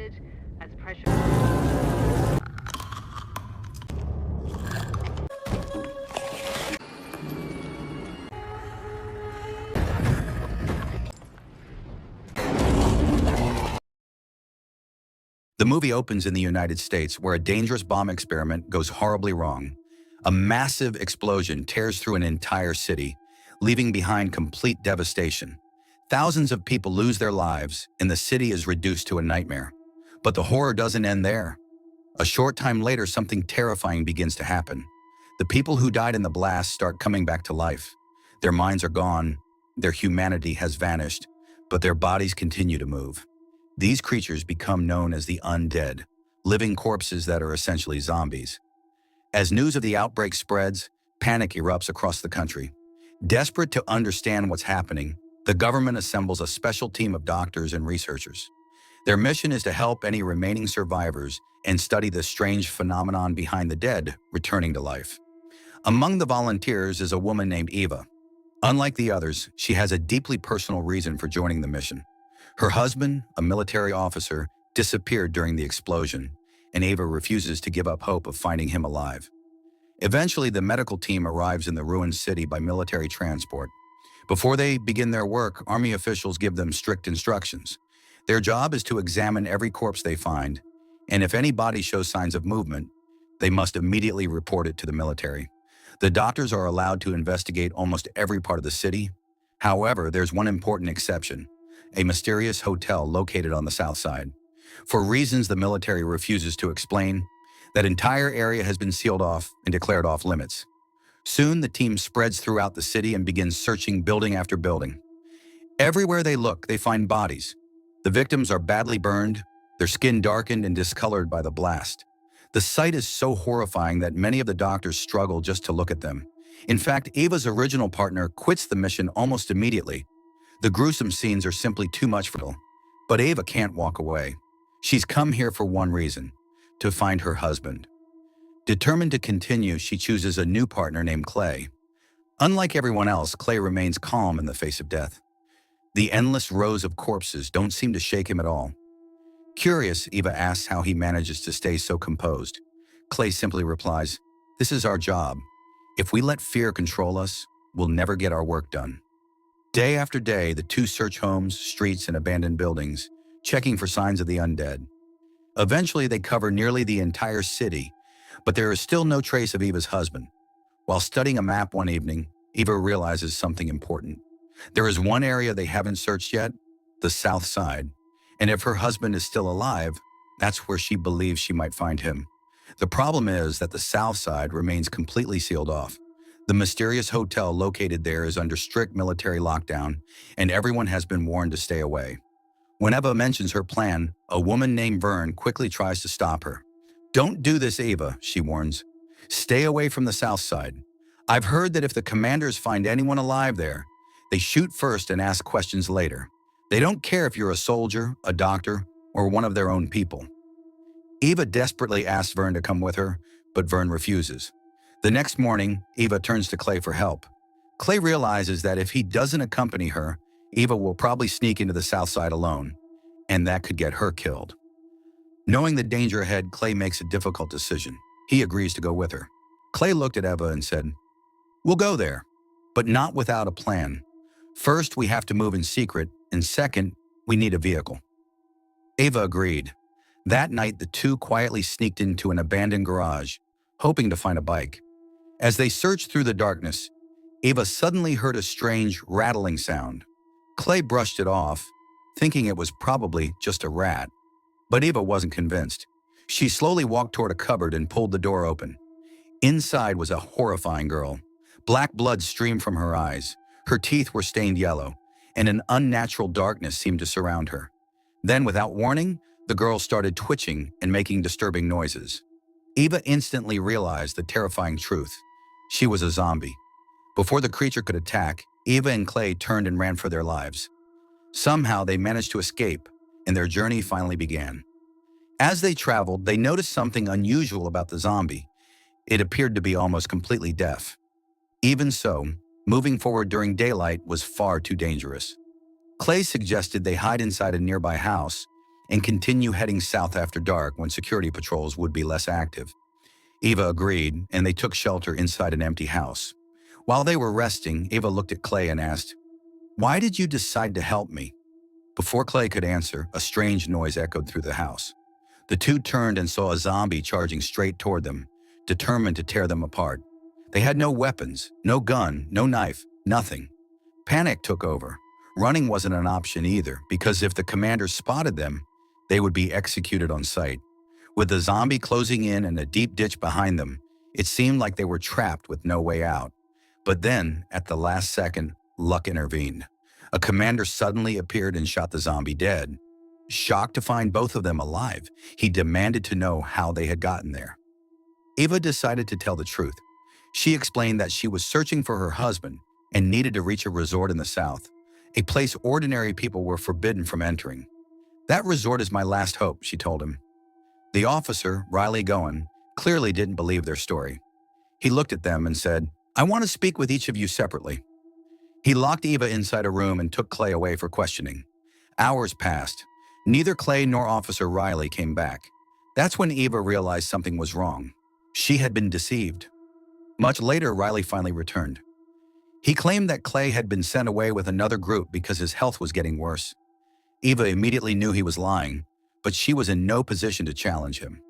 decoded as pressure. The movie opens in the United States, where a dangerous bomb experiment goes horribly wrong. A massive explosion tears through an entire city, leaving behind complete devastation. Thousands of people lose their lives, and the city is reduced to a nightmare. But the horror doesn't end there. A short time later, something terrifying begins to happen. The people who died in the blast start coming back to life. Their minds are gone, their humanity has vanished, but their bodies continue to move. These creatures become known as the undead, living corpses that are essentially zombies. As news of the outbreak spreads, panic erupts across the country. Desperate to understand what's happening, the government assembles a special team of doctors and researchers. Their mission is to help any remaining survivors and study the strange phenomenon behind the dead returning to life. Among the volunteers is a woman named Eva. Unlike the others, she has a deeply personal reason for joining the mission. Her husband, a military officer, disappeared during the explosion, and Eva refuses to give up hope of finding him alive. Eventually, the medical team arrives in the ruined city by military transport. Before they begin their work, Army officials give them strict instructions. Their job is to examine every corpse they find, and if any body shows signs of movement, they must immediately report it to the military. The doctors are allowed to investigate almost every part of the city. However, there's one important exception: a mysterious hotel located on the south side. For reasons the military refuses to explain, that entire area has been sealed off and declared off limits. Soon, the team spreads throughout the city and begins searching building after building. Everywhere they look, they find bodies. The victims are badly burned, their skin darkened and discolored by the blast. The sight is so horrifying that many of the doctors struggle just to look at them. In fact, Eva's original partner quits the mission almost immediately. The gruesome scenes are simply too much for her. But Eva can't walk away. She's come here for one reason: to find her husband. Determined to continue, she chooses a new partner named Clay. Unlike everyone else, Clay remains calm in the face of death. The endless rows of corpses don't seem to shake him at all. Curious, Eva asks how he manages to stay so composed. Clay simply replies, "This is our job. If we let fear control us, we'll never get our work done." Day after day, the two search homes, streets, and abandoned buildings, checking for signs of the undead. Eventually, they cover nearly the entire city, but there is still no trace of Eva's husband. While studying a map one evening, Eva realizes something important. There is one area they haven't searched yet: the south side. And if her husband is still alive, that's where she believes she might find him. The problem is that the south side remains completely sealed off. The mysterious hotel located there is under strict military lockdown, and everyone has been warned to stay away. When Eva mentions her plan, a woman named Vern quickly tries to stop her. "Don't do this, Eva," she warns. "Stay away from the south side. I've heard that if the commanders find anyone alive there, they shoot first and ask questions later. They don't care if you're a soldier, a doctor, or one of their own people." Eva desperately asks Vern to come with her, but Vern refuses. The next morning, Eva turns to Clay for help. Clay realizes that if he doesn't accompany her, Eva will probably sneak into the south side alone, and that could get her killed. Knowing the danger ahead, Clay makes a difficult decision. He agrees to go with her. Clay looked at Eva and said, "We'll go there, but not without a plan. First, we have to move in secret, and second, we need a vehicle." Eva agreed. That night, the two quietly sneaked into an abandoned garage, hoping to find a bike. As they searched through the darkness, Eva suddenly heard a strange, rattling sound. Clay brushed it off, thinking it was probably just a rat. But Eva wasn't convinced. She slowly walked toward a cupboard and pulled the door open. Inside was a horrifying girl. Black blood streamed from her eyes. Her teeth were stained yellow, and an unnatural darkness seemed to surround her. Then, without warning, the girl started twitching and making disturbing noises. Eva instantly realized the terrifying truth. She was a zombie. Before the creature could attack, Eva and Clay turned and ran for their lives. Somehow, they managed to escape, and their journey finally began. As they traveled, they noticed something unusual about the zombie. It appeared to be almost completely deaf. Even so, moving forward during daylight was far too dangerous. Clay suggested they hide inside a nearby house and continue heading south after dark when security patrols would be less active. Eva agreed, and they took shelter inside an empty house. While they were resting, Eva looked at Clay and asked, "Why did you decide to help me?" Before Clay could answer, a strange noise echoed through the house. The two turned and saw a zombie charging straight toward them, determined to tear them apart. They had no weapons, no gun, no knife, nothing. Panic took over. Running wasn't an option either, because if the commanders spotted them, they would be executed on sight. With the zombie closing in and a deep ditch behind them, it seemed like they were trapped with no way out. But then, at the last second, luck intervened. A commander suddenly appeared and shot the zombie dead. Shocked to find both of them alive, he demanded to know how they had gotten there. Eva decided to tell the truth. She explained that she was searching for her husband and needed to reach a resort in the south, a place ordinary people were forbidden from entering. "That resort is my last hope," she told him. The officer, Riley Goen, clearly didn't believe their story. He looked at them and said, "I want to speak with each of you separately." He locked Eva inside a room and took Clay away for questioning. Hours passed. Neither Clay nor Officer Riley came back. That's when Eva realized something was wrong. She had been deceived. Much later, Riley finally returned. He claimed that Clay had been sent away with another group because his health was getting worse. Eva immediately knew he was lying, but she was in no position to challenge him.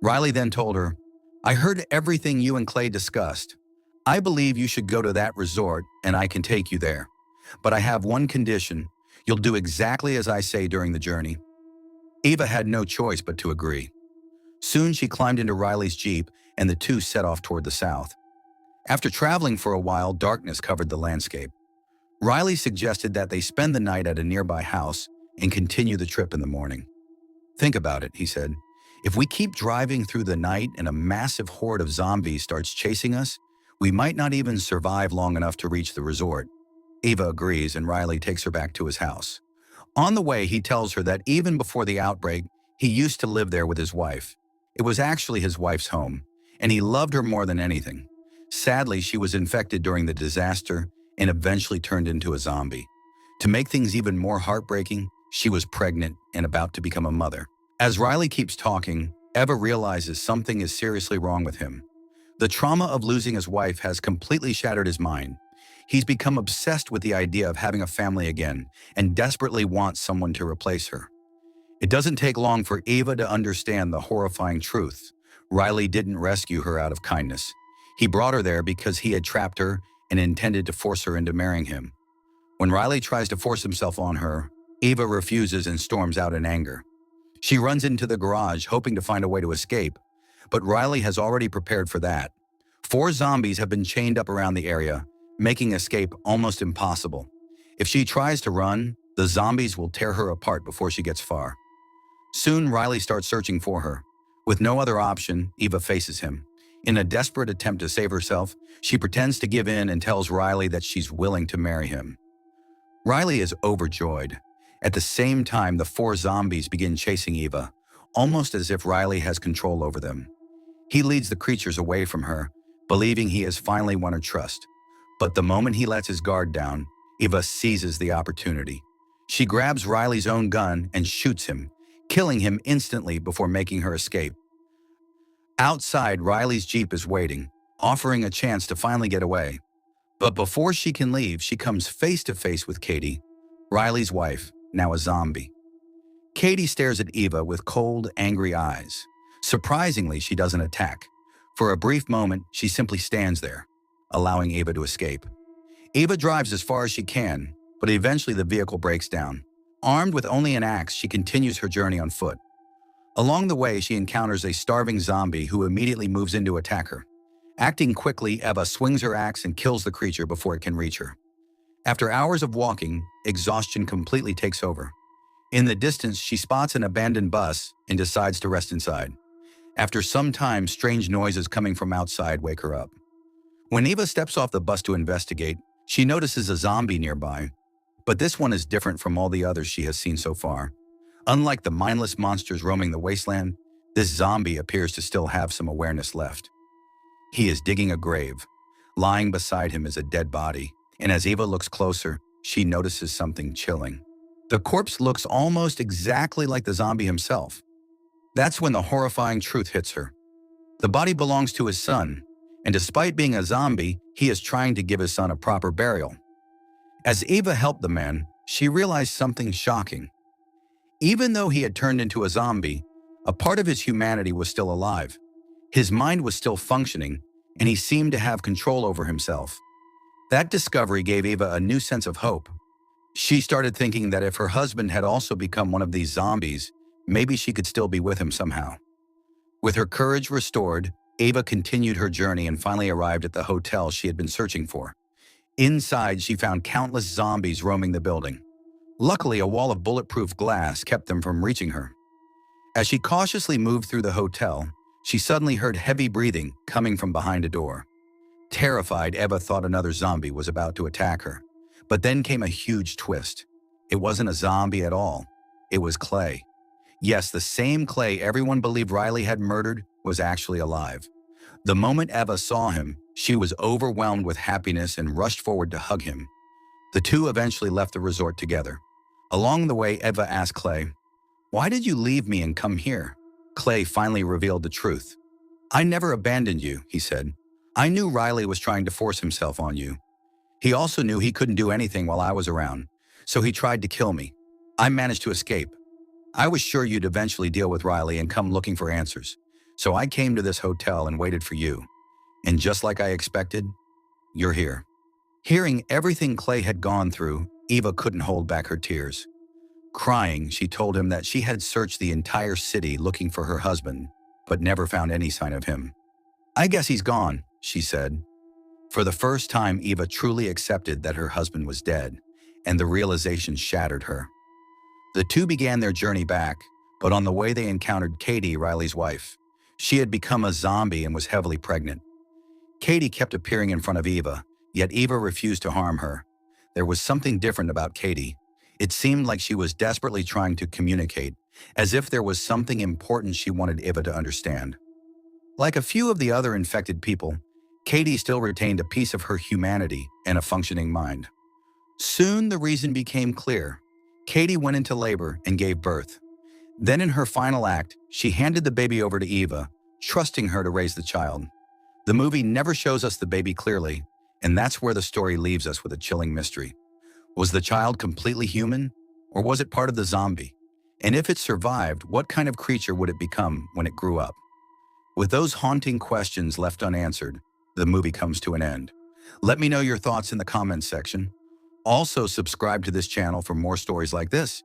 Riley then told her, "I heard everything you and Clay discussed. I believe you should go to that resort and I can take you there. But I have one condition. You'll do exactly as I say during the journey." Eva had no choice but to agree. Soon she climbed into Riley's Jeep and the two set off toward the south. After traveling for a while, darkness covered the landscape. Riley suggested that they spend the night at a nearby house and continue the trip in the morning. "Think about it," he said. "If we keep driving through the night and a massive horde of zombies starts chasing us, we might not even survive long enough to reach the resort." Eva agrees, and Riley takes her back to his house. On the way, he tells her that even before the outbreak, he used to live there with his wife. It was actually his wife's home, and he loved her more than anything. Sadly, she was infected during the disaster and eventually turned into a zombie. To make things even more heartbreaking, she was pregnant and about to become a mother. As Riley keeps talking, Eva realizes something is seriously wrong with him. The trauma of losing his wife has completely shattered his mind. He's become obsessed with the idea of having a family again and desperately wants someone to replace her. It doesn't take long for Eva to understand the horrifying truth. Riley didn't rescue her out of kindness. He brought her there because he had trapped her and intended to force her into marrying him. When Riley tries to force himself on her, Eva refuses and storms out in anger. She runs into the garage hoping to find a way to escape, but Riley has already prepared for that. 4 zombies have been chained up around the area, making escape almost impossible. If she tries to run, the zombies will tear her apart before she gets far. Soon, Riley starts searching for her. With no other option, Eva faces him. In a desperate attempt to save herself, she pretends to give in and tells Riley that she's willing to marry him. Riley is overjoyed. At the same time, the 4 zombies begin chasing Eva, almost as if Riley has control over them. He leads the creatures away from her, believing he has finally won her trust. But the moment he lets his guard down, Eva seizes the opportunity. She grabs Riley's own gun and shoots him, killing him instantly before making her escape. Outside, Riley's Jeep is waiting, offering a chance to finally get away. But before she can leave, she comes face to face with Katie, Riley's wife, now a zombie. Katie stares at Eva with cold, angry eyes. Surprisingly, she doesn't attack. For a brief moment, she simply stands there, allowing Eva to escape. Eva drives as far as she can, but eventually the vehicle breaks down. Armed with only an axe, she continues her journey on foot. Along the way, she encounters a starving zombie who immediately moves in to attack her. Acting quickly, Eva swings her axe and kills the creature before it can reach her. After hours of walking, exhaustion completely takes over. In the distance, she spots an abandoned bus and decides to rest inside. After some time, strange noises coming from outside wake her up. When Eva steps off the bus to investigate, she notices a zombie nearby. But this one is different from all the others she has seen so far. Unlike the mindless monsters roaming the wasteland, this zombie appears to still have some awareness left. He is digging a grave. Lying beside him is a dead body, and as Eva looks closer, she notices something chilling. The corpse looks almost exactly like the zombie himself. That's when the horrifying truth hits her. The body belongs to his son, and despite being a zombie, he is trying to give his son a proper burial. As Eva helped the man, she realized something shocking. Even though he had turned into a zombie, a part of his humanity was still alive. His mind was still functioning, and he seemed to have control over himself. That discovery gave Eva a new sense of hope. She started thinking that if her husband had also become one of these zombies, maybe she could still be with him somehow. With her courage restored, Eva continued her journey and finally arrived at the hotel she had been searching for. Inside, she found countless zombies roaming the building. Luckily, a wall of bulletproof glass kept them from reaching her. As she cautiously moved through the hotel, she suddenly heard heavy breathing coming from behind a door. Terrified, Eva thought another zombie was about to attack her. But then came a huge twist. It wasn't a zombie at all. It was Clay. Yes, the same Clay everyone believed Riley had murdered was actually alive. The moment Eva saw him, she was overwhelmed with happiness and rushed forward to hug him. The two eventually left the resort together. Along the way, Eva asked Clay, "Why did you leave me and come here?" Clay finally revealed the truth. "I never abandoned you," he said. "I knew Riley was trying to force himself on you. He also knew he couldn't do anything while I was around, so he tried to kill me. I managed to escape. I was sure you'd eventually deal with Riley and come looking for answers, so I came to this hotel and waited for you. And just like I expected, you're here." Hearing everything Clay had gone through, Eva couldn't hold back her tears. Crying, she told him that she had searched the entire city looking for her husband, but never found any sign of him. "I guess he's gone," she said. For the first time, Eva truly accepted that her husband was dead, and the realization shattered her. The two began their journey back, but on the way they encountered Katie, Riley's wife. She had become a zombie and was heavily pregnant. Katie kept appearing in front of Eva, yet Eva refused to harm her. There was something different about Katie. It seemed like she was desperately trying to communicate, as if there was something important she wanted Eva to understand. Like a few of the other infected people, Katie still retained a piece of her humanity and a functioning mind. Soon the reason became clear. Katie went into labor and gave birth. Then in her final act, she handed the baby over to Eva, trusting her to raise the child. The movie never shows us the baby clearly, and that's where the story leaves us with a chilling mystery. Was the child completely human, or was it part of the zombie? And if it survived, what kind of creature would it become when it grew up? With those haunting questions left unanswered, the movie comes to an end. Let me know your thoughts in the comments section. Also, subscribe to this channel for more stories like this.